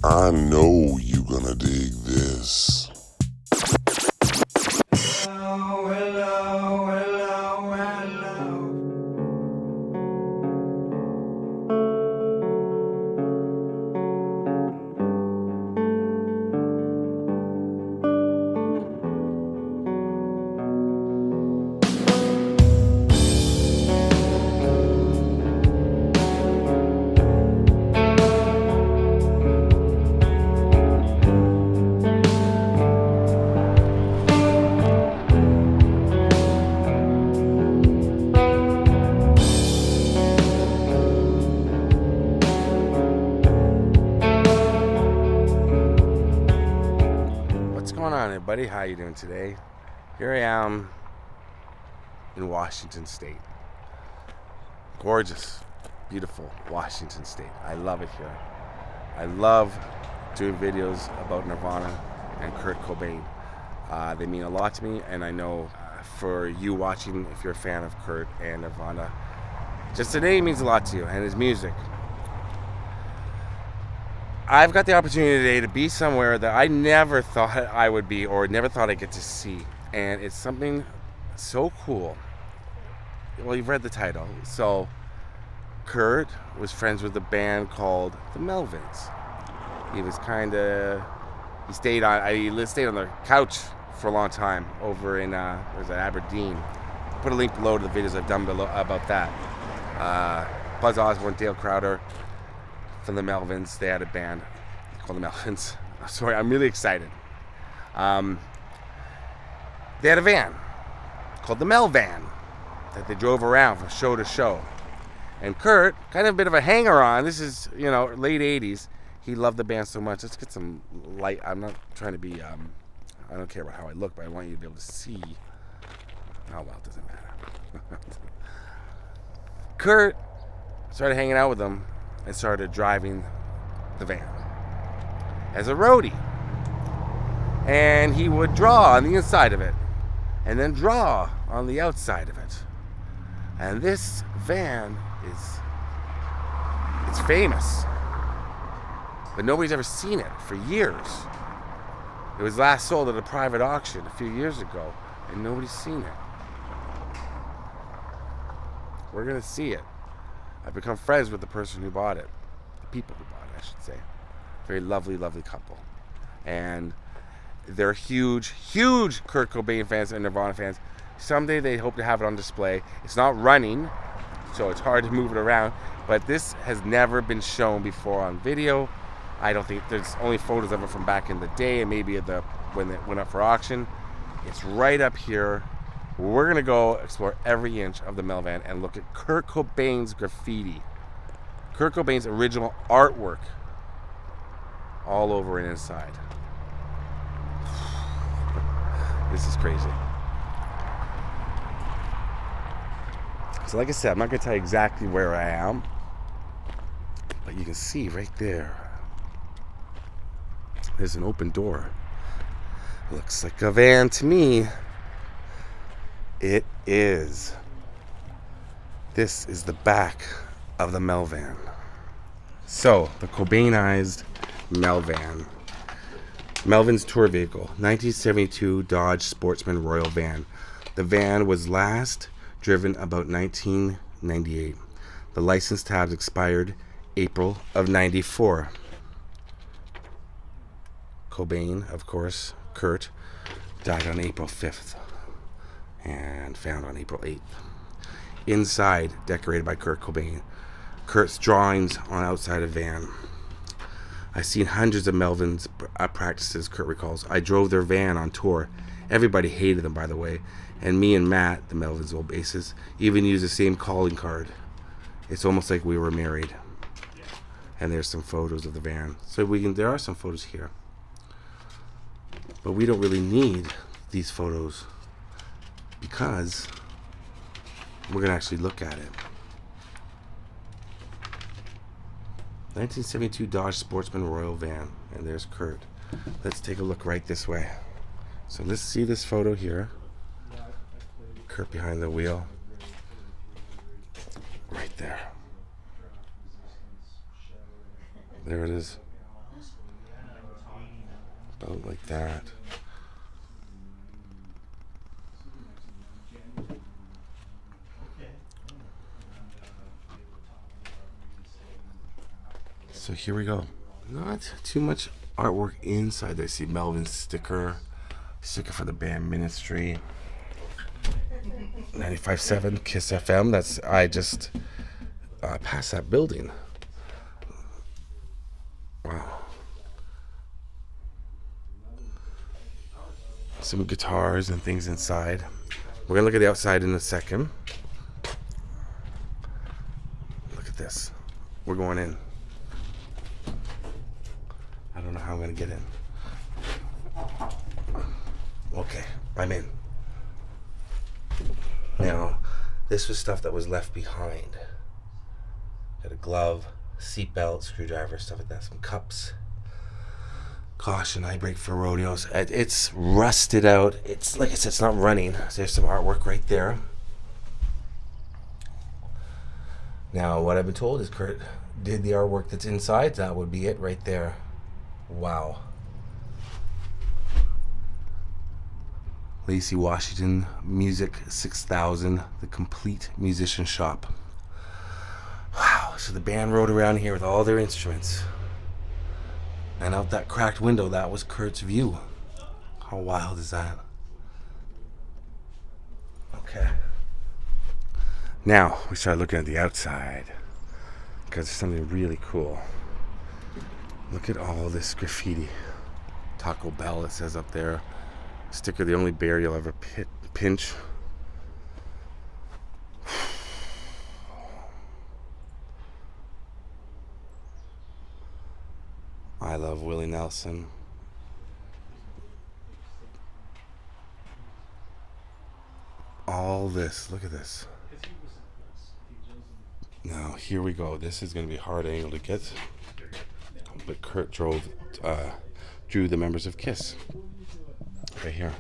I know you gonna dig this. Hello, hello, hello, hello. What's going on, everybody? How you doing today? Here I am in Washington State. Gorgeous, beautiful Washington State. I love it here. I love doing videos about Nirvana and Kurt Cobain. They mean a lot to me, and I know for you watching, if you're a fan of Kurt and Nirvana, just today means a lot to you, and his music. I've got the opportunity today to be somewhere that I never thought I would be, or never thought I'd get to see. And it's something so cool. Well, you've read the title. So, Kurt was friends with a band called the Melvins. He was he stayed on the couch for a long time over in, Aberdeen. I'll put a link below to the videos I've done about that. Buzz Osborne, Dale Crowder, from the Melvins. They had a band called the Melvins. Sorry, I'm really excited. They had a van called the Melvan that they drove around from show to show. And Kurt, kind of a bit of a hanger-on. This is, late 80s. He loved the band so much. Let's get some light. I'm not trying to be, I don't care about how I look, but I want you to be able to see. Oh, well, it doesn't matter. Kurt started hanging out with them and started driving the van as a roadie. And he would draw on the inside of it and then draw on the outside of it. And this van it's famous, but nobody's ever seen it for years. It was last sold at a private auction a few years ago, and nobody's seen it. We're gonna see it. I've become friends with the person who bought it. The people who bought it, I should say. Very lovely, lovely couple. And they're huge, huge Kurt Cobain fans and Nirvana fans. Someday they hope to have it on display. It's not running, so it's hard to move it around. But this has never been shown before on video. I don't think there's only photos of it from back in the day and maybe when it went up for auction. It's right up here. We're going to go explore every inch of the Melvan and look at Kurt Cobain's graffiti. Kurt Cobain's original artwork all over and inside. This is crazy. So like I said, I'm not going to tell you exactly where I am, but you can see right there. There's an open door. Looks like a van to me. It is. This is the back of the Melvan. So, the Cobainized Melvan. Melvin's tour vehicle, 1972 Dodge Sportsman Royal van. The van was last driven about 1998. The license tabs expired April of 94. Cobain, of course, Kurt, died on April 5th. And found on April 8th. Inside, decorated by Kurt Cobain. Kurt's drawings on outside of van. I've seen hundreds of Melvins practices, Kurt recalls. I drove their van on tour. Everybody hated them, by the way. And me and Matt, the Melvins' old bassist, even used the same calling card. It's almost like we were married. And there's some photos of the van. So there are some photos here. But we don't really need these photos, because we're going to actually look at it. 1972 Dodge Sportsman Royal van. And there's Kurt. Let's take a look right this way. So let's see this photo here. Kurt behind the wheel. Right there. There it is. About like that. So here we go. Not too much artwork inside. I see Melvin's sticker for the band Ministry. 95.7 Kiss FM. That's I just passed that building. Wow. Some guitars and things inside. We're gonna look at the outside in a second. Look at this. We're going in. I don't know how I'm gonna get in. Okay, I'm in. Now, this was stuff that was left behind. Got a glove, seatbelt, screwdriver, stuff like that. Some cups. Caution, I brake for rodeos. It's rusted out. It's like I said, it's not running. So there's some artwork right there. Now, what I've been told is Kurt did the artwork that's inside. That would be it right there. Wow. Lacey Washington Music 6000, the complete musician shop. Wow, so the band rode around here with all their instruments. And out that cracked window, that was Kurt's view. How wild is that? Okay. Now, we start looking at the outside. Because there's something really cool. Look at all this graffiti. Taco Bell, it says up there. Sticker, the only bear you'll ever pinch. I love Willie Nelson. All this, look at this. Now, here we go. This is going to be a hard angle to get. But Kurt drew the members of Kiss. Right here.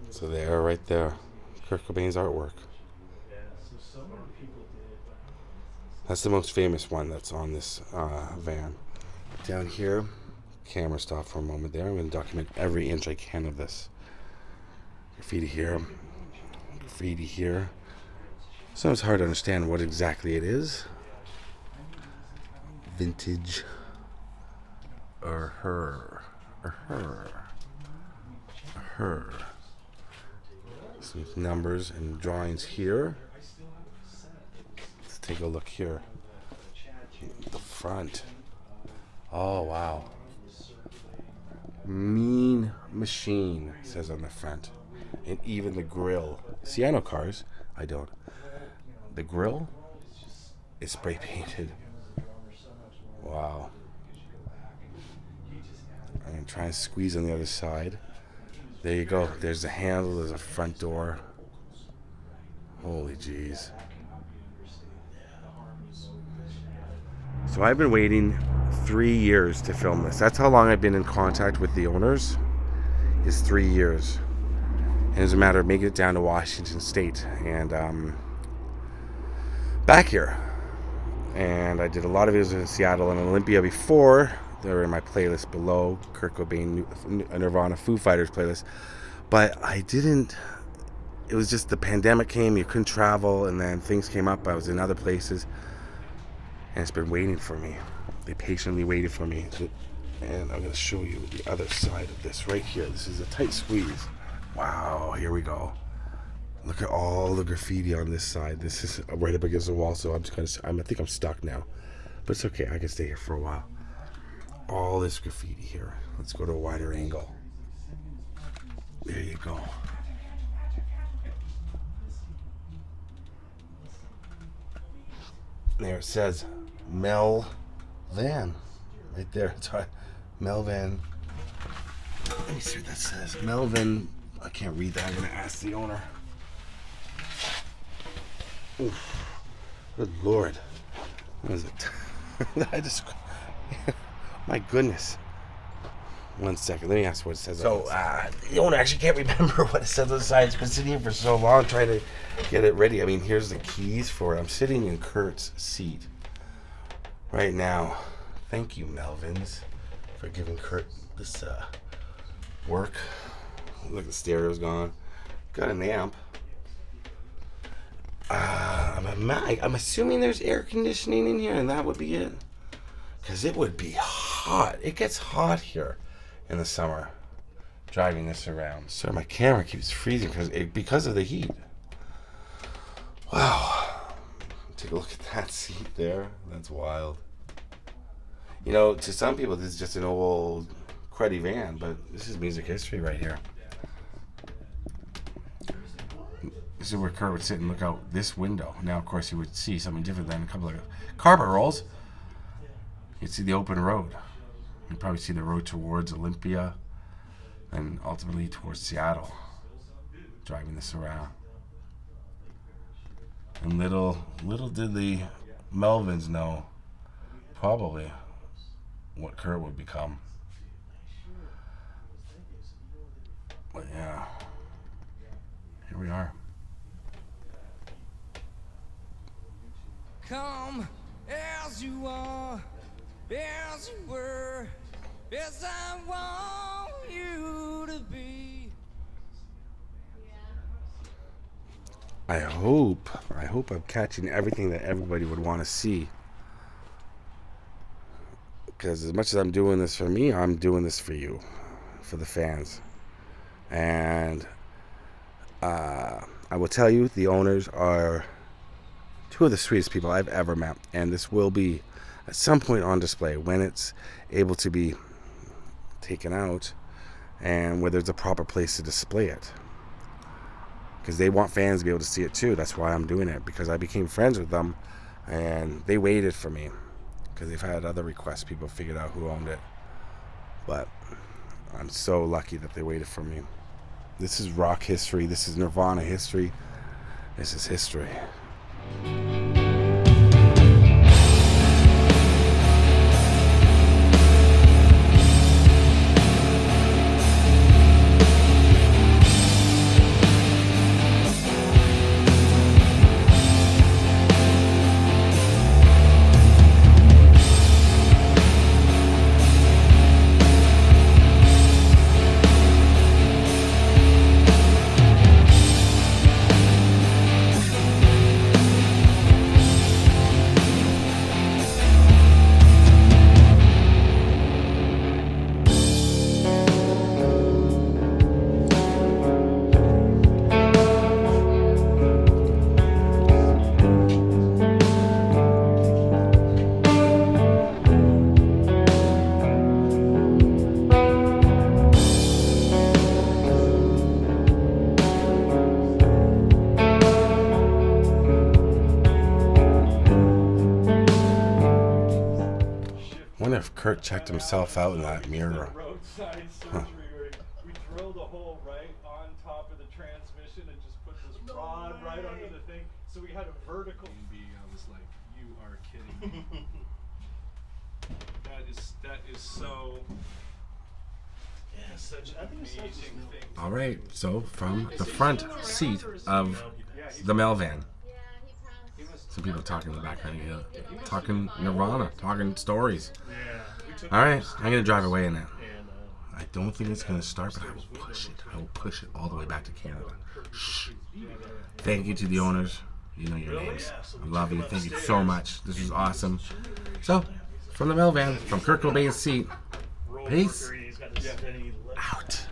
So they are right there. Kurt Cobain's artwork. That's the most famous one that's on this van. Down here, camera stop for a moment there. I'm going to document every inch I can of this. Graffiti here. Graffiti here. So it's hard to understand what exactly it is. Vintage or her. Some numbers and drawings here. Let's take a look here. The front. Oh, wow. Mean Machine says on the front. And even the grill. See, I know cars. I don't. The grill is spray painted. Wow. I'm going to try and squeeze on the other side. There you go. There's a handle. There's a front door. Holy jeez. So I've been waiting 3 years to film this. That's how long I've been in contact with the owners. Is 3 years. And it was a matter of making it down to Washington State. And back here. And I did a lot of videos in Seattle and Olympia before. They're in my playlist below. Kurt Cobain, Nirvana, Foo Fighters playlist. But I didn't... It was just the pandemic came. You couldn't travel. And then things came up. I was in other places. And it's been waiting for me. They patiently waited for me. And I'm going to show you the other side of this right here. This is a tight squeeze. Wow. Here we go. Look at all the graffiti on this side. This is right up against the wall, so I think I'm stuck now. But it's okay, I can stay here for a while. All this graffiti here. Let's go to a wider angle. There you go. There it says Melvan. Right there. Sorry. Melvan. Let me see what that says. Melvin. I can't read that. I'm going to ask the owner. Oof. Good Lord. What is it? I just... My goodness. 1 second. Let me ask what it says. So, the owner actually can't remember what it says on the side. It's been sitting here for so long trying to get it ready. I mean, here's the keys for it. I'm sitting in Kurt's seat right now. Thank you, Melvins, for giving Kurt this work. Look, the stereo's gone. Got an amp. I'm assuming there's air conditioning in here, and that would be it. Because it would be hot. It gets hot here in the summer, driving this around. So my camera keeps freezing because of the heat. Wow. Take a look at that seat there. That's wild. You know, to some people, this is just an old cruddy van, but this is music history right here. This is where Kurt would sit and look out this window. Now, of course, you would see something different than a couple of carpet rolls. You'd see the open road. You'd probably see the road towards Olympia and ultimately towards Seattle, driving this around. And little did the Melvins know probably what Kurt would become. But yeah, here we are. Come as you are, as you were, as I want you to be. I hope I'm catching everything that everybody would want to see. Because as much as I'm doing this for me, I'm doing this for you, for the fans. And I will tell you, the owners are two of the sweetest people I've ever met. And this will be at some point on display when it's able to be taken out and where there's a proper place to display it. Because they want fans to be able to see it too. That's why I'm doing it, because I became friends with them and they waited for me because they've had other requests. People figured out who owned it, but I'm so lucky that they waited for me. This is rock history. This is Nirvana history. This is history. Kurt checked himself out in that mirror. Roadside surgery where we drilled a hole right on top of the transmission and just put this rod right under the thing, so we had a vertical. I was like, "You are kidding me." that is so. Yeah, such an amazing thing. All right, so from the front seat of the Melvan. Some people talking in the background, talking Nirvana, talking stories. All right, I'm going to drive away in it. I don't think it's going to start, but I will push it. I will push it all the way back to Canada. Shh. Thank you to the owners. You know your names. I love you. Thank you so much. This was awesome. So, from the Melvan, from Kurt Cobain's seat, peace out.